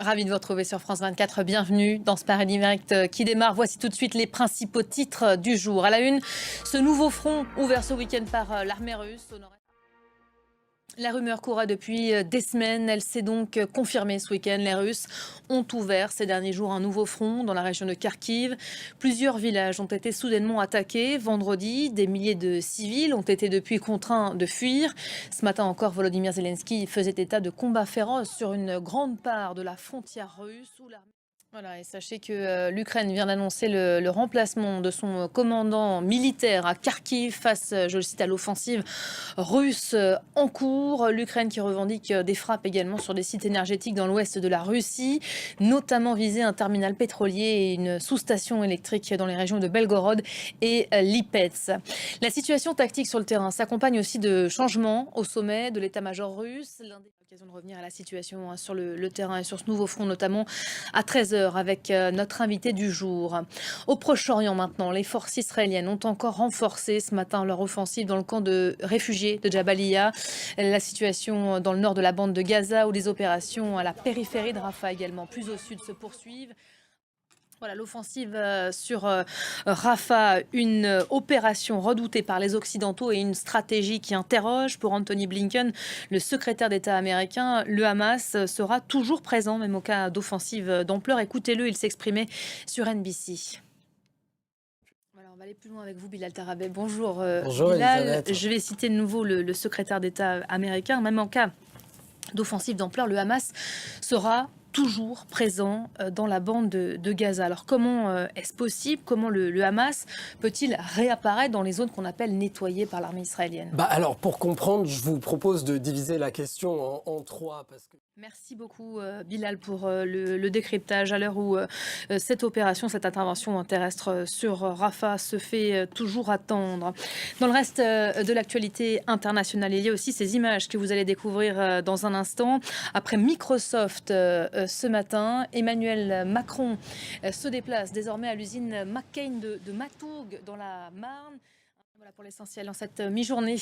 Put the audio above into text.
Ravi de vous retrouver sur France 24. Bienvenue dans ce Paris Direct qui démarre. Voici tout de suite les principaux titres du jour. À la une, ce nouveau front ouvert ce week-end par l'armée russe au nord-est. La rumeur courait depuis des semaines. Elle s'est donc confirmée ce week-end. Les Russes ont ouvert ces derniers jours un nouveau front dans la région de Kharkiv. Plusieurs villages ont été soudainement attaqués. Vendredi, des milliers de civils ont été depuis contraints de fuir. Ce matin encore, Volodymyr Zelensky faisait état de combats féroces sur une grande part de la frontière russe où l'armée... Voilà, et sachez que l'Ukraine vient d'annoncer le remplacement de son commandant militaire à Kharkiv face, je le cite, à l'offensive russe en cours. L'Ukraine qui revendique des frappes également sur des sites énergétiques dans l'ouest de la Russie, notamment visé un terminal pétrolier et une sous-station électrique dans les régions de Belgorod et Lipetsk. La situation tactique sur le terrain s'accompagne aussi de changements au sommet de l'état-major russe. L'occasion de revenir à la situation sur le terrain et sur ce nouveau front, notamment à 13h avec notre invité du jour. Au Proche-Orient maintenant, les forces israéliennes ont encore renforcé ce matin leur offensive dans le camp de réfugiés de Jabalia. La situation dans le nord de la bande de Gaza où les opérations à la périphérie de Rafah également plus au sud se poursuivent. Voilà, l'offensive sur Rafah, une opération redoutée par les Occidentaux et une stratégie qui interroge. Pour Anthony Blinken, le secrétaire d'État américain, le Hamas sera toujours présent, même au cas d'offensive d'ampleur. Écoutez-le, il s'exprimait sur NBC. Voilà, on va aller plus loin avec vous, Bilal Tarabeh. Bonjour, Bonjour Bilal. Elisabeth. Je vais citer de nouveau le secrétaire d'État américain. Même en cas d'offensive d'ampleur, le Hamas sera toujours présent dans la bande de Gaza. Alors comment est-ce possible? Comment le Hamas peut-il réapparaître dans les zones qu'on appelle nettoyées par l'armée israélienne? Alors pour comprendre, je vous propose de diviser la question en trois. Merci beaucoup Bilal pour le décryptage à l'heure où cette opération, cette intervention terrestre sur Rafah se fait toujours attendre. Dans le reste de l'actualité internationale, il y a aussi ces images que vous allez découvrir dans un instant. Après Microsoft ce matin, Emmanuel Macron se déplace désormais à l'usine McCain de Matoug dans la Marne. Voilà pour l'essentiel dans cette mi-journée.